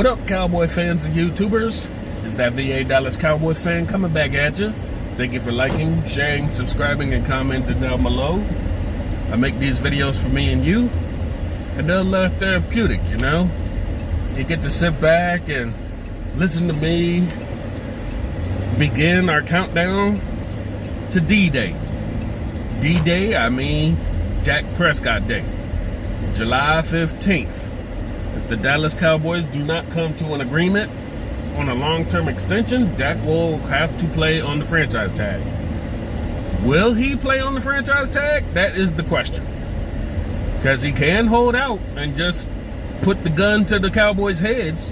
What up, Cowboy fans and YouTubers? It's that VA Dallas Cowboy fan coming back at you. Thank you for liking, sharing, subscribing, and commenting down below. I make these videos for me and you, and they're therapeutic, you know? You get to sit back and listen to me begin our countdown to D-Day. D-Day, I mean Dak Prescott Day, July 15th. If the Dallas Cowboys do not come to an agreement on a long-term extension, Dak will have to play on the franchise tag. Will he play on the franchise tag? That is the question. Because he can hold out and just put the gun to the Cowboys' heads,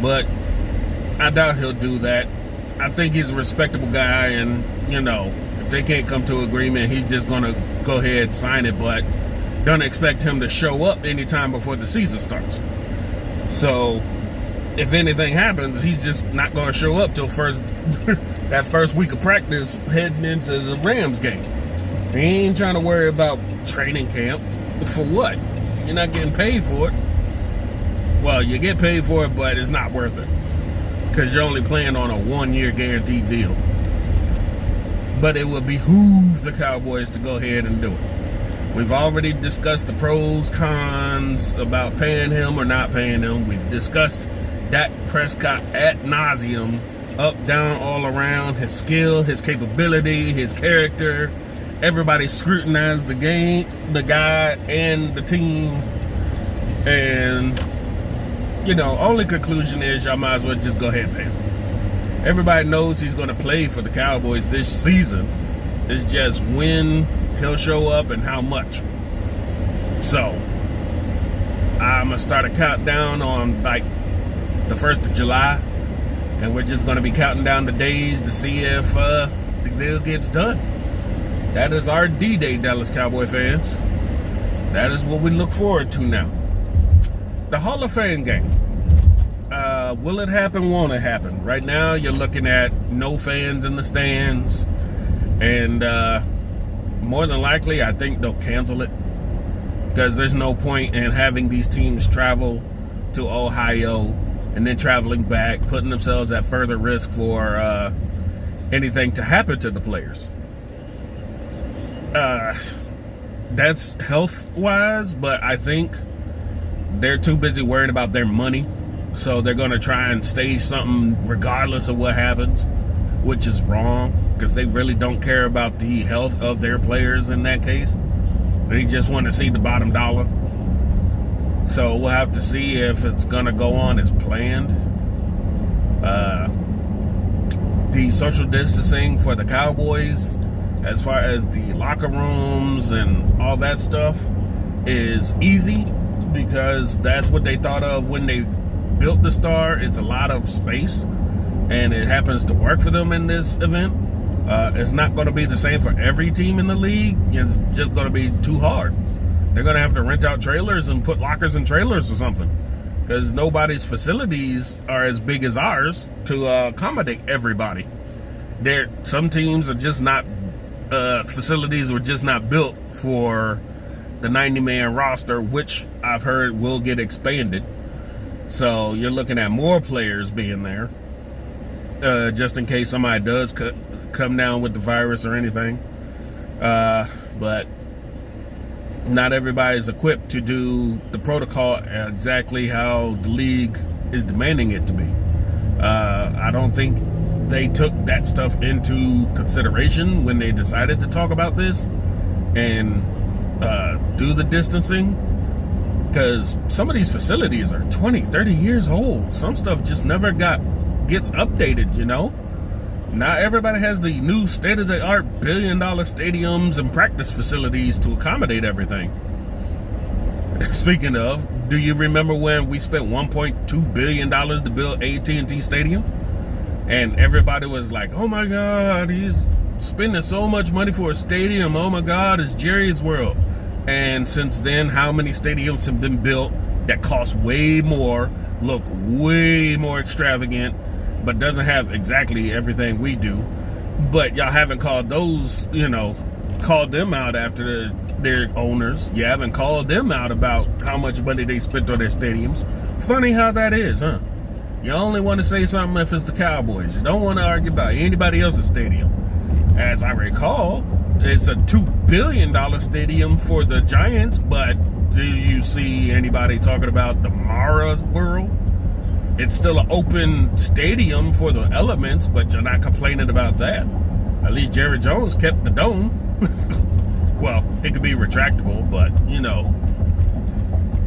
but I doubt he'll do that. I think he's a respectable guy, and, you know, if they can't come to an agreement, he's just going to go ahead and sign it, but don't expect him to show up anytime before the season starts. So, if anything happens, he's just not going to show up till that first week of practice heading into the Rams game. He ain't trying to worry about training camp. For what? You're not getting paid for it. Well, you get paid for it, but it's not worth it, because you're only playing on a 1-year guaranteed deal. But it would behoove the Cowboys to go ahead and do it. We've already discussed the pros, cons about paying him or not paying him. We've discussed Dak Prescott ad nauseum, up, down, all around, his skill, his capability, his character. Everybody scrutinized the game, the guy, and the team. And, you know, only conclusion is y'all might as well just go ahead and pay him. Everybody knows he's going to play for the Cowboys this season. It's just when he'll show up and how much. So, I'm going to start a countdown on, like, the 1st of July. And we're just going to be counting down the days to see if the deal gets done. That is our D-Day, Dallas Cowboy fans. That is what we look forward to now. The Hall of Fame game. Will it happen? Won't it happen? Right now, you're looking at no fans in the stands. And more than likely, I think they'll cancel it, because there's no point in having these teams travel to Ohio and then traveling back, putting themselves at further risk for anything to happen to the players. That's health-wise, but I think they're too busy worrying about their money, so they're going to try and stage something regardless of what happens, which is wrong, because they really don't care about the health of their players in that case. They just want to see the bottom dollar. So we'll have to see if it's going to go on as planned. The social distancing for the Cowboys, as far as the locker rooms and all that stuff, is easy, because that's what they thought of when they built the Star. It's a lot of space, and it happens to work for them in this event. It's not going to be the same for every team in the league. It's just going to be too hard. They're going to have to rent out trailers and put lockers in trailers or something, because nobody's facilities are as big as ours to accommodate everybody. Some teams are just not, facilities were just not built for the 90-man roster, which I've heard will get expanded. So you're looking at more players being there, just in case somebody does come down with the virus or anything. But not everybody is equipped to do the protocol exactly how the league is demanding it to be. I don't think they took that stuff into consideration when they decided to talk about this and do the distancing, because some of these facilities are 20, 30 years old. Some stuff just never gets updated, you know? Not everybody has the new state-of-the-art billion-dollar stadiums and practice facilities to accommodate everything. Speaking of, do you remember when we spent $1.2 billion to build AT&T Stadium? And everybody was like, oh my God, he's spending so much money for a stadium. Oh my God, it's Jerry's World. And since then, how many stadiums have been built that cost way more, look way more extravagant, but doesn't have exactly everything we do? But y'all haven't called those, called them out after their owners. You haven't called them out about how much money they spent on their stadiums. Funny how that is, huh? You only want to say something if it's the Cowboys. You don't want to argue about anybody else's stadium. As I recall, it's a $2 billion stadium for the Giants, but do you see anybody talking about the Mara World? It's still an open stadium for the elements, but you're not complaining about that. At least Jerry Jones kept the dome. Well, it could be retractable, but, you know,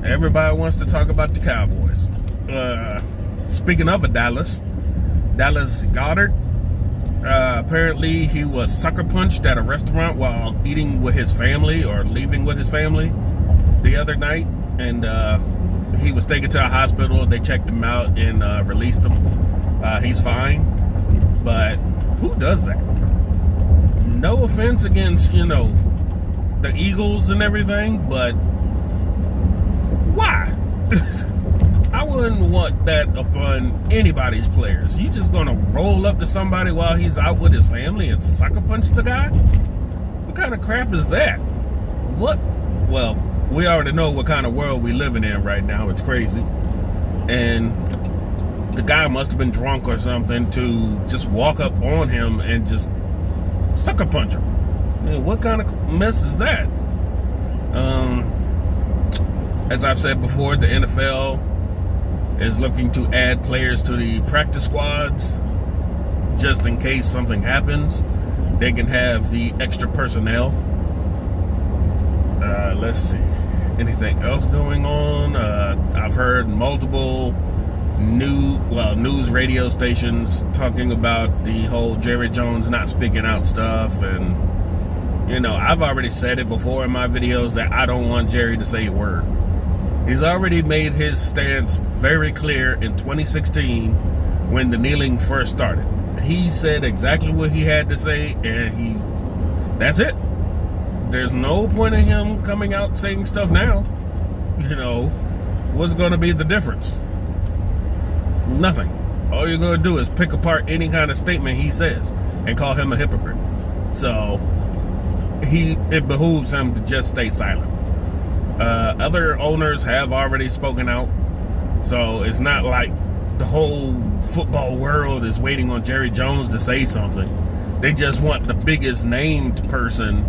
everybody wants to talk about the Cowboys. Speaking of Dallas Goedert, apparently he was sucker punched at a restaurant while eating with his family or leaving with his family the other night, and he was taken to a hospital. They checked him out and released him. He's fine, but who does that? No offense against, you know, the Eagles and everything, but why? I wouldn't want that upon anybody's players. You just gonna roll up to somebody while he's out with his family and sucker punch the guy? What kind of crap is that? What? Well, we already know what kind of world we're living in right now. It's crazy. And the guy must have been drunk or something to just walk up on him and just sucker punch him. Man, what kind of mess is that? As I've said before, the NFL is looking to add players to the practice squads just in case something happens. They can have the extra personnel. Let's see. Anything else going on? I've heard multiple news radio stations talking about the whole Jerry Jones not speaking out stuff, and you know, I've already said it before in my videos that I don't want Jerry to say a word. He's already made his stance very clear in 2016 when the kneeling first started. He said exactly what he had to say, and that's it. There's no point in him coming out saying stuff now. You know, what's going to be the difference? Nothing. All you're going to do is pick apart any kind of statement he says and call him a hypocrite. So it behooves him to just stay silent. Other owners have already spoken out, so it's not like the whole football world is waiting on Jerry Jones to say something. They just want the biggest named person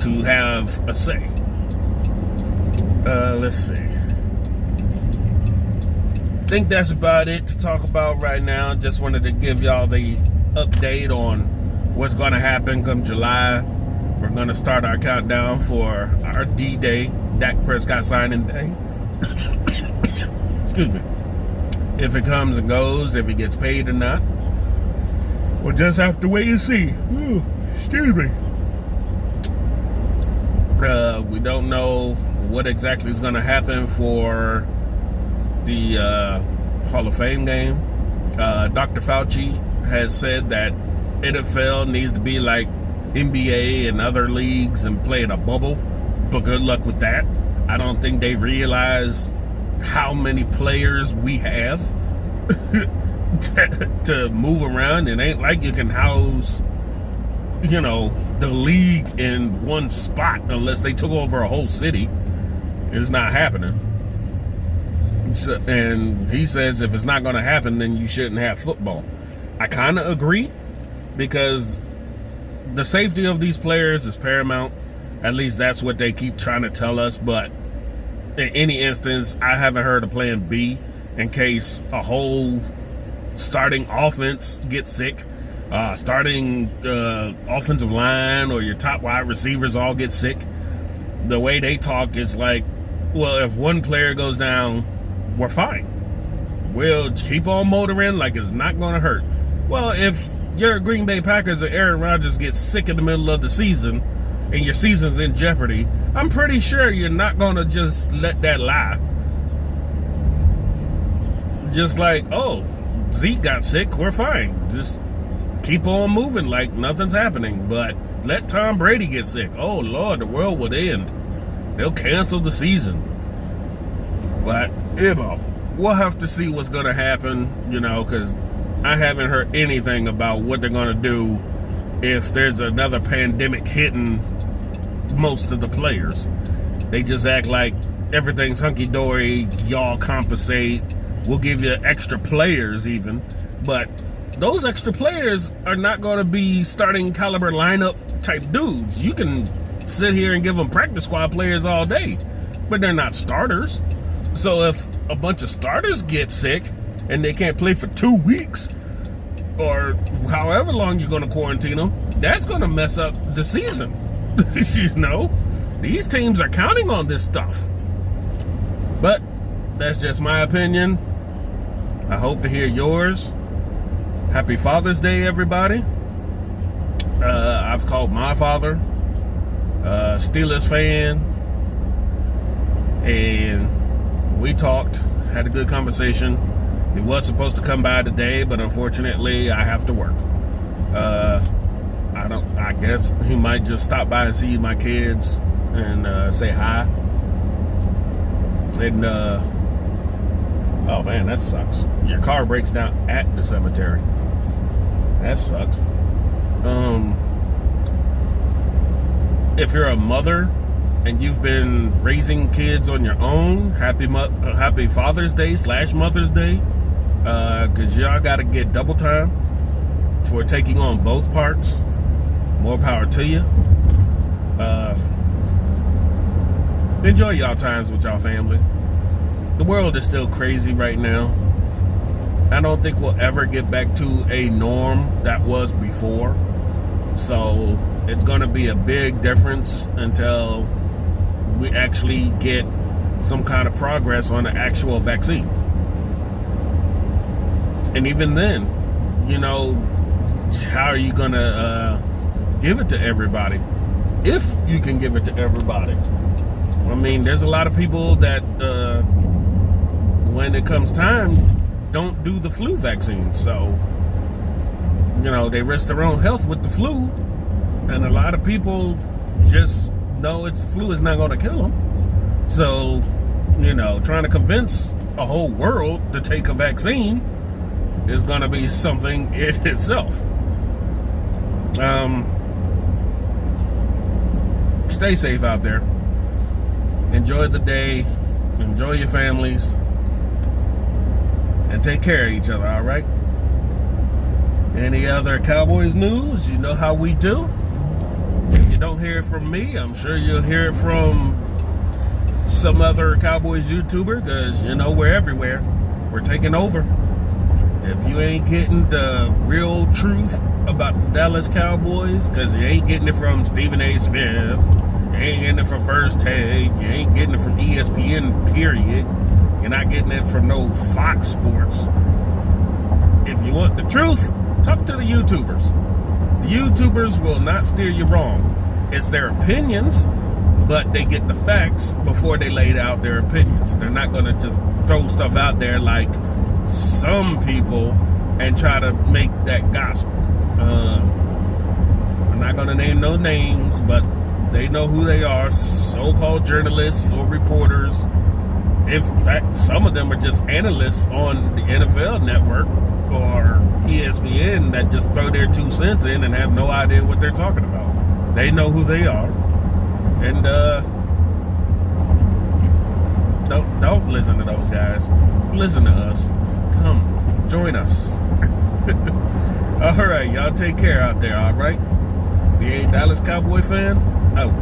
to have a say. Let's see. I think that's about it to talk about right now. Just wanted to give y'all the update on what's going to happen come July. We're going to start our countdown for our D-Day, Dak Prescott signing day. Excuse me. If it comes and goes, if he gets paid or not, we'll just have to wait and see. Ooh, excuse me. We don't know what exactly is going to happen for the Hall of Fame game. Dr. Fauci has said that NFL needs to be like NBA and other leagues and play in a bubble, but good luck with that. I don't think they realize how many players we have to move around. It ain't like you can house, you know, the league in one spot unless they took over a whole city. It's not happening. So, and he says if it's not going to happen, then you shouldn't have football. I kind of agree, because the safety of these players is paramount. At least that's what they keep trying to tell us. But in any instance, I haven't heard a plan B in case a whole starting offense gets sick, starting offensive line or your top wide receivers all get sick. The way they talk is like, well, if one player goes down, we're fine. We'll keep on motoring like it's not going to hurt. Well, if your Green Bay Packers or Aaron Rodgers get sick in the middle of the season and your season's in jeopardy, I'm pretty sure you're not going to just let that lie. Just like, oh, Zeke got sick, we're fine. Just keep on moving like nothing's happening. But let Tom Brady get sick. Oh, Lord, the world would end. They'll cancel the season. But, you know, we'll have to see what's going to happen, you know, because I haven't heard anything about what they're going to do if there's another pandemic hitting most of the players. They just act like everything's hunky-dory, y'all compensate, we'll give you extra players even, but those extra players are not going to be starting caliber lineup type dudes. You can sit here and give them practice squad players all day, but they're not starters. So if a bunch of starters get sick and they can't play for 2 weeks or however long you're going to quarantine them, that's going to mess up the season. You know, these teams are counting on this stuff. But that's just my opinion. I hope to hear yours. Happy Father's Day, everybody. I've called my father, Steelers fan, and we talked, had a good conversation. He was supposed to come by today, but unfortunately I have to work. I guess he might just stop by and see my kids and say hi. And oh man, that sucks. Your car breaks down at the cemetery. That sucks. If you're a mother and you've been raising kids on your own, happy Father's Day / Mother's Day, because y'all got to get double time for taking on both parts. More power to you. Enjoy y'all times with y'all family. The world is still crazy right now. I don't think we'll ever get back to a norm that was before. So it's going to be a big difference until we actually get some kind of progress on the actual vaccine. And even then, you know, how are you going to give it to everybody? If you can give it to everybody. I mean, there's a lot of people that when it comes time, don't do the flu vaccine. So, you know, they risk their own health with the flu. And a lot of people just know the flu is not going to kill them. So, you know, trying to convince a whole world to take a vaccine is going to be something in itself. Stay safe out there. Enjoy the day. Enjoy your families. And take care of each other, all right? Any other Cowboys news? You know how we do. If you don't hear it from me, I'm sure you'll hear it from some other Cowboys YouTuber, because, you know, we're everywhere. We're taking over. If you ain't getting the real truth about the Dallas Cowboys, because you ain't getting it from Stephen A. Smith, you ain't getting it from First Take, you ain't getting it from ESPN, period. You're not getting it from no Fox Sports. If you want the truth, talk to the YouTubers. The YouTubers will not steer you wrong. It's their opinions, but they get the facts before they laid out their opinions. They're not going to just throw stuff out there like some people and try to make that gospel. I'm not going to name no names, but they know who they are, so-called journalists or reporters. In fact, some of them are just analysts on the NFL Network or ESPN that just throw their 2 cents in and have no idea what they're talking about. They know who they are. And don't listen to those guys. Listen to us. Come, join us. All right, y'all take care out there, all right? If you ain't Dallas Cowboy fan, out.